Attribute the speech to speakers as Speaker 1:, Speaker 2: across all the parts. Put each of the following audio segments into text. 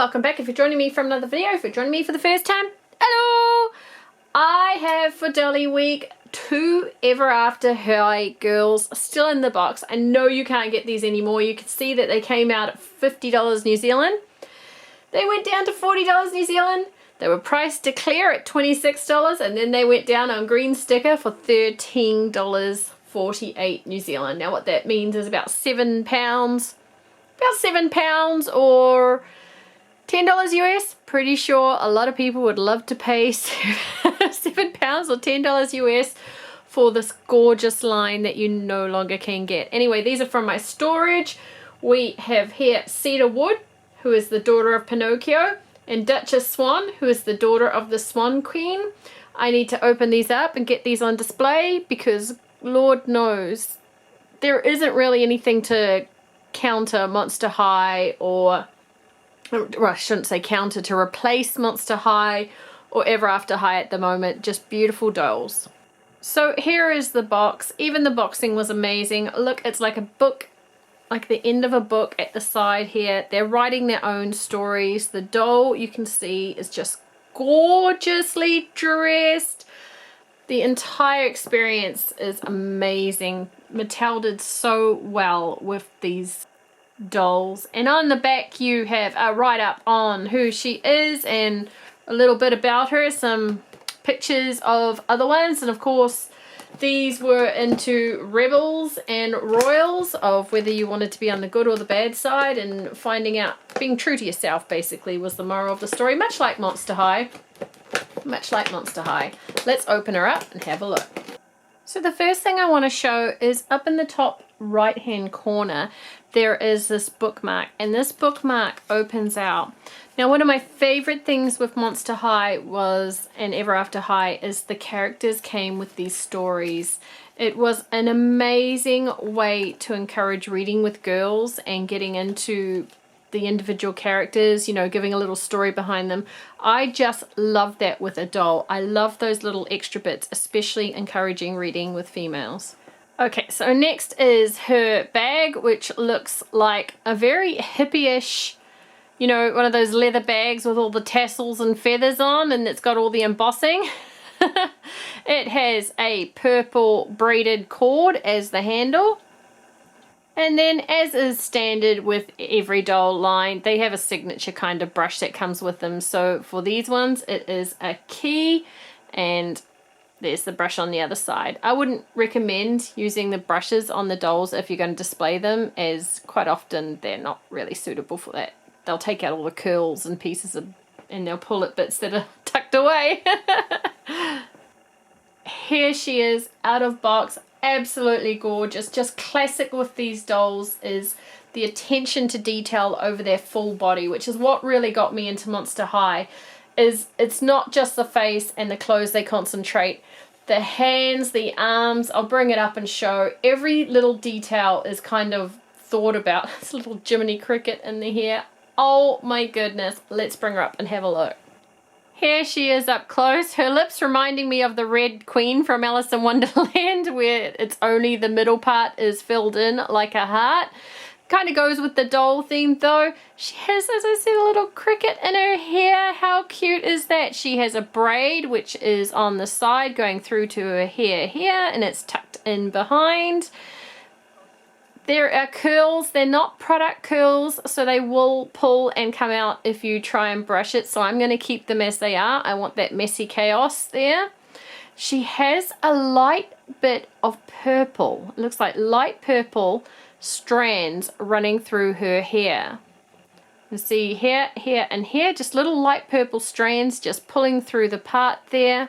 Speaker 1: welcome back if you're joining me from another video. If you're joining me for the first time, hello! I have for Dolly Week 2 Ever After High girls still in the box. I know you can't get these anymore. You can see that they came out at $50 New Zealand. They went down to $40 New Zealand. They were priced to clear at $26 and then they went down on green sticker for $13.48 New Zealand. Now what that means is about £7, or $10 US. Pretty sure a lot of people would love to pay £7 or $10 US for this gorgeous line that you no longer can get. Anyway, these are from my storage. We have here Cedar, who is the daughter of Pinocchio, and Duchess Swan, who is the daughter of the Swan Queen. I need to open these up and get these on display because Lord knows there isn't really anything to counter Monster High, or well, I shouldn't say counter, to replace Monster High or Ever After High at the moment. Just beautiful dolls. So here is the box. Even the boxing was amazing. Look, it's like a book, like the end of a book at the side here. They're writing their own stories. The doll, you can see, is just gorgeously dressed. The entire experience is amazing. Mattel did so well with these dolls. And on the back you have a write-up on who she is and a little bit about her, some pictures of other ones, and of course these were into rebels and royals, of whether you wanted to be on the good or the bad side, and finding out, being true to yourself basically was the moral of the story, much like Monster High. Much like Monster High. Let's open her up and have a look. So the first thing I want to show is up in the top right hand corner there is this bookmark, and this bookmark opens out. Now one of my favorite things with Monster High was, and Ever After High, is the characters came with these stories. It was an amazing way to encourage reading with girls and getting into the individual characters, you know, giving a little story behind them. I just love that with a doll. I love those little extra bits, especially encouraging reading with females. Okay, so next is her bag, which looks like a very hippie-ish, you know, one of those leather bags with all the tassels and feathers on, and it's got all the embossing. It has a purple braided cord as the handle. And then, as is standard with every doll line, they have a signature kind of brush that comes with them. So for these ones, it is a key, and there's the brush on the other side. I wouldn't recommend using the brushes on the dolls if you're going to display them, as quite often they're not really suitable for that. They'll take out all the curls and pieces of, and they'll pull at bits that are tucked away. Here she is out of box. Absolutely gorgeous. Just classic with these dolls is the attention to detail over their full body, which is what really got me into Monster High. Is it's not just the face and the clothes they concentrate. The hands, the arms, I'll bring it up and show. Every little detail is kind of thought about. This little Jiminy Cricket in the hair. Oh my goodness. Let's bring her up and have a look. Here she is up close. Her lips reminding me of the Red Queen from Alice in Wonderland, where it's only the middle part is filled in like a heart. Kind of goes with the doll theme though. She has, as I said, a little cricket in her hair. How cute is that? She has a braid which is on the side going through to her hair here, and it's tucked in behind. There are curls. They're not product curls, so they will pull and come out if you try and brush it. So I'm going to keep them as they are. I want that messy chaos there. She has a light bit of purple. It looks like light purple strands running through her hair. You see here, here, and here, just little light purple strands just pulling through the part there.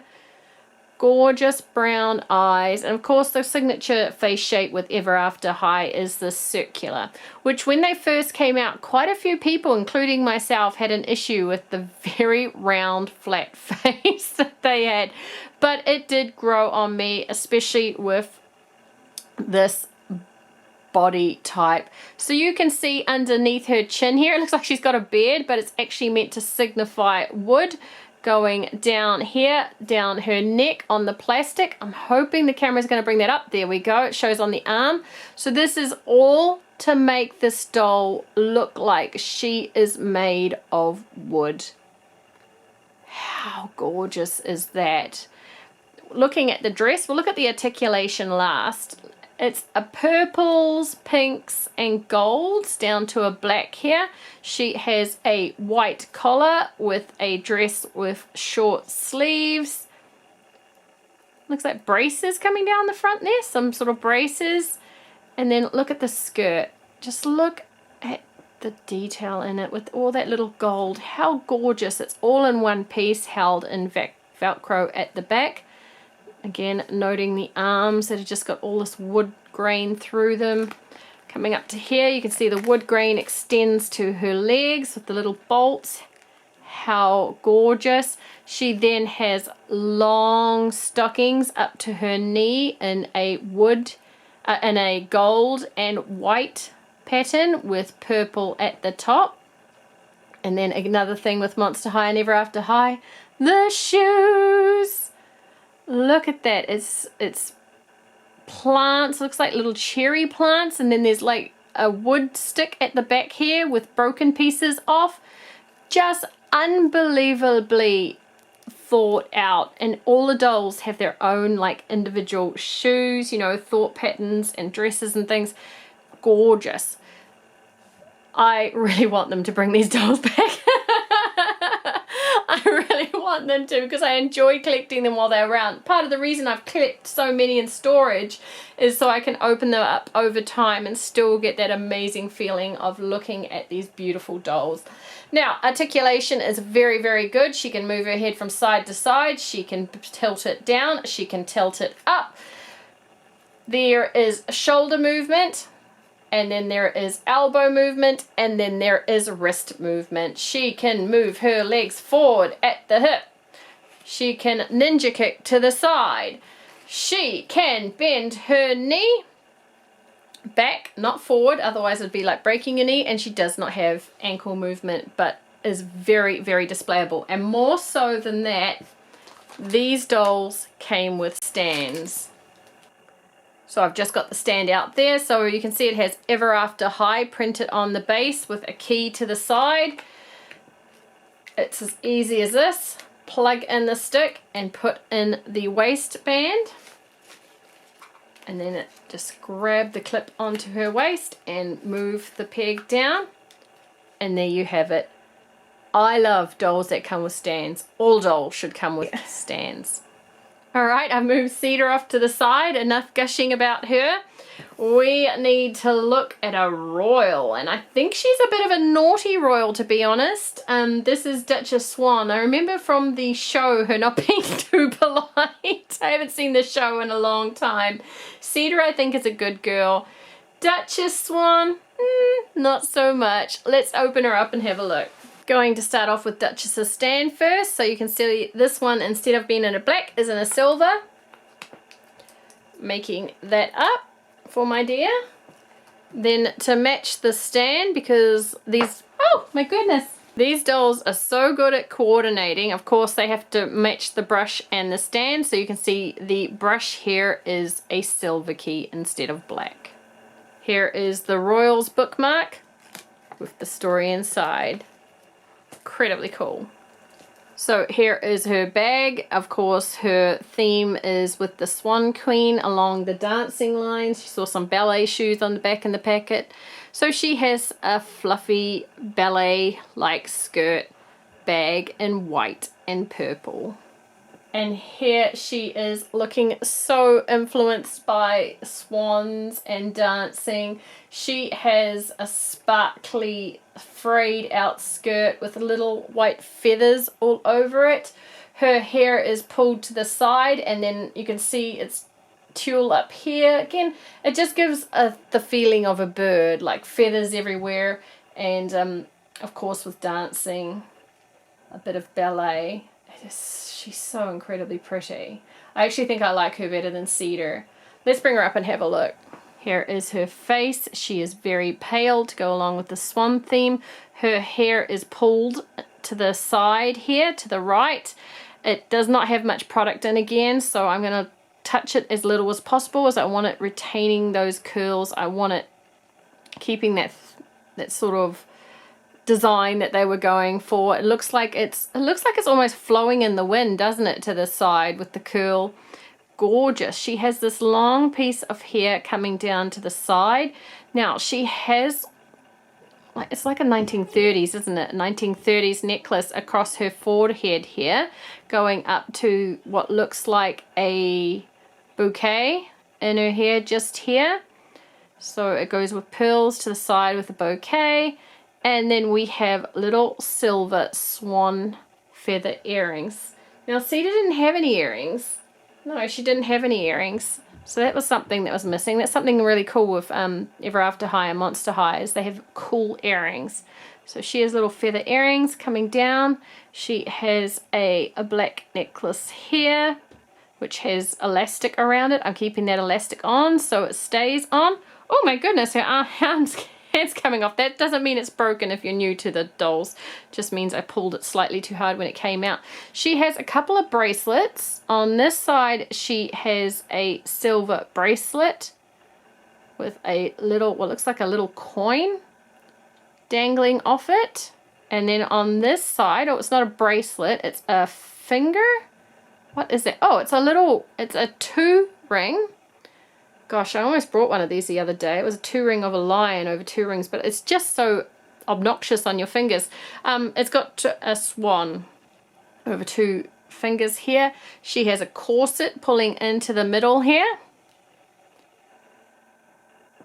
Speaker 1: Gorgeous brown eyes, and of course the signature face shape with Ever After High is the circular, which when they first came out, quite a few people, including myself, had an issue with the very round flat face that they had, but it did grow on me, especially with this body type. So you can see underneath her chin here, it looks like she's got a beard, but it's actually meant to signify wood. going down here, down her neck on the plastic. I'm hoping the camera's going to bring that up. There we go. It shows on the arm. So this is all to make this doll look like she is made of wood. How gorgeous is that? Looking at the dress, we'll look at the articulation last. It's a purples, pinks, and golds down to a black here. She has a white collar with a dress with short sleeves. Looks like braces coming down the front there, some sort of braces. And then look at the skirt. Just look at the detail in it with all that little gold. How gorgeous. It's all in one piece, held in Velcro at the back. Again, noting the arms that have just got all this wood grain through them. Coming up to here, you can see the wood grain extends to her legs with the little bolts. How gorgeous. She then has long stockings up to her knee in a in a gold and white pattern with purple at the top. And then another thing with Monster High and Ever After High, the shoes. Look at that. It's plants, looks like little cherry plants, and then there's like a wood stick at the back here with broken pieces off. Just unbelievably thought out, and all the dolls have their own like individual shoes, you know, thought patterns and dresses and things. Gorgeous. I really want them to bring these dolls back. I really want them to, because I enjoy collecting them while they're around. Part of the reason I've kept so many in storage is so I can open them up over time and still get that amazing feeling of looking at these beautiful dolls. Now, articulation is very, very good. She can move her head from side to side. She can tilt it down. She can tilt it up. There is shoulder movement. And then there is elbow movement, and then there is wrist movement. She can move her legs forward at the hip. She can ninja kick to the side. She can bend her knee back, not forward, otherwise it'd be like breaking your knee. And she does not have ankle movement, but is very, very displayable. And more so than that, these dolls came with stands. So I've just got the stand out there, so you can see it has Ever After High printed on the base with a key to the side. It's as easy as this. Plug in the stick and put in the waistband. And then it just grab the clip onto her waist and move the peg down. And there you have it. I love dolls that come with stands. All dolls should come with stands. Alright, I've moved Cedar off to the side. Enough gushing about her. We need to look at a royal, and I think she's a bit of a naughty royal, to be honest. This is Duchess Swan. I remember from the show her not being too polite. I haven't seen the show in a long time. Cedar, I think, is a good girl. Duchess Swan, not so much. Let's open her up and have a look. Going to start off with Duchess's stand first, so you can see this one, instead of being in a black, is in a silver. Making that up for my dear. Then to match the stand, because these, oh my goodness, these dolls are so good at coordinating. Of course they have to match the brush and the stand, so you can see the brush here is a silver key instead of black. Here is the Royals bookmark with the story inside. Incredibly cool. So here is her bag. Of course, her theme is with the Swan Queen along the dancing lines. She saw some ballet shoes on the back in the packet. So she has a fluffy ballet-like skirt bag in white and purple. And here she is looking so influenced by swans and dancing. She has a sparkly frayed out skirt with little white feathers all over it. Her hair is pulled to the side, and then you can see it's tulle up here. Again, it just gives the feeling of a bird, like feathers everywhere, and of course with dancing, a bit of ballet. She's so incredibly pretty. I actually think I like her better than Cedar. Let's bring her up and have a look. Here is her face. She is very pale to go along with the swan theme. Her hair is pulled to the side here, to the right. It does not have much product in again, so I'm going to touch it as little as possible, as I want it retaining those curls. I want it keeping that sort of design that they were going for. It looks like it's almost flowing in the wind, doesn't it, to the side with the curl. Gorgeous. She has this long piece of hair coming down to the side. Now she has, it's like a 1930s, isn't it? 1930s necklace across her forehead here, going up to what looks like a bouquet in her hair just here. So it goes with pearls to the side with a bouquet. And then we have little silver swan feather earrings. Now Cedar didn't have any earrings. No, she didn't have any earrings. So that was something that was missing. That's something really cool with Ever After High and Monster High, is they have cool earrings. So she has little feather earrings coming down. She has a black necklace here, which has elastic around it. I'm keeping that elastic on so it stays on. Oh my goodness, her arm's coming off. That doesn't mean it's broken if you're new to the dolls. It just means I pulled it slightly too hard when it came out. She has a couple of bracelets. On this side, she has a silver bracelet with a little, what looks like a little coin dangling off it. And then on this side, oh, it's not a bracelet, it's a finger. What is it? Oh, it's a 2 ring. Gosh, I almost brought one of these the other day. It was a 2 ring of a lion over 2 rings, but it's just so obnoxious on your fingers. It's got a swan over 2 fingers here. She has a corset pulling into the middle here.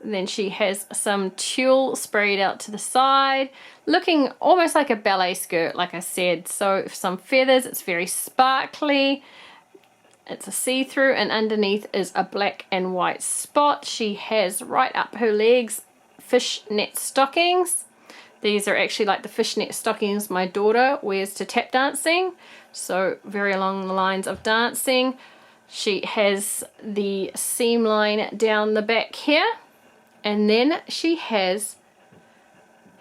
Speaker 1: And then she has some tulle sprayed out to the side, looking almost like a ballet skirt, like I said. So some feathers, it's very sparkly. It's a see-through, and underneath is a black and white spot. She has right up her legs fishnet stockings. These are actually like the fishnet stockings my daughter wears to tap dancing, so very along the lines of dancing. She has the seam line down the back here, and then she has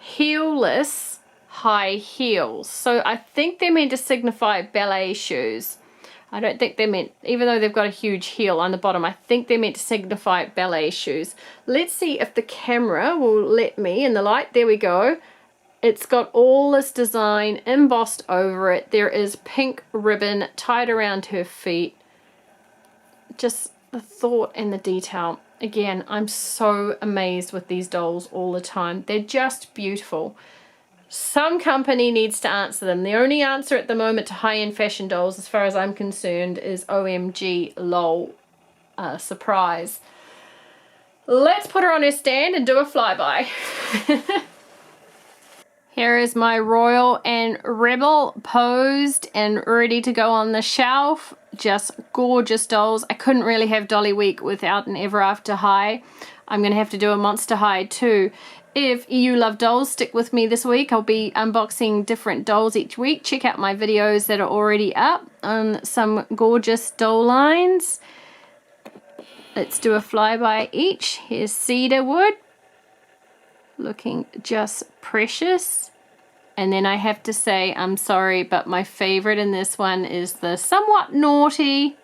Speaker 1: heelless high heels. So I think they're meant to signify ballet shoes. I don't think they're meant, even though they've got a huge heel on the bottom, I think they're meant to signify ballet shoes. Let's see if the camera will let me in the light. There we go. It's got all this design embossed over it. There is pink ribbon tied around her feet. Just the thought and the detail. Again, I'm so amazed with these dolls all the time. They're just beautiful. Some company needs to answer them. The only answer at the moment to high-end fashion dolls, as far as I'm concerned, is OMG lol surprise. Let's put her on her stand and do a flyby. Here is my Royal and Rebel posed and ready to go on the shelf. Just gorgeous dolls. I couldn't really have Dolly Week without an Ever After High. I'm going to have to do a Monster High too. If you love dolls, stick with me this week. I'll be unboxing different dolls each week. Check out my videos that are already up on some gorgeous doll lines. Let's do a flyby each. Here's Cedar Wood, looking just precious. And then I have to say, I'm sorry, but my favorite in this one is the somewhat naughty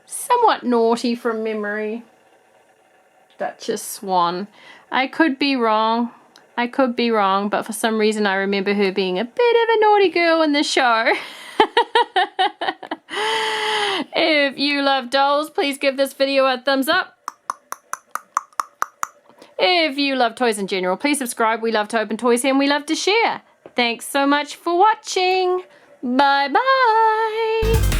Speaker 1: from memory, Duchess Swan. I could be wrong, but for some reason I remember her being a bit of a naughty girl in the show. If you love dolls, please give this video a thumbs up. If you love toys in general, please subscribe. We love to open toys here and we love to share. Thanks so much for watching. Bye bye.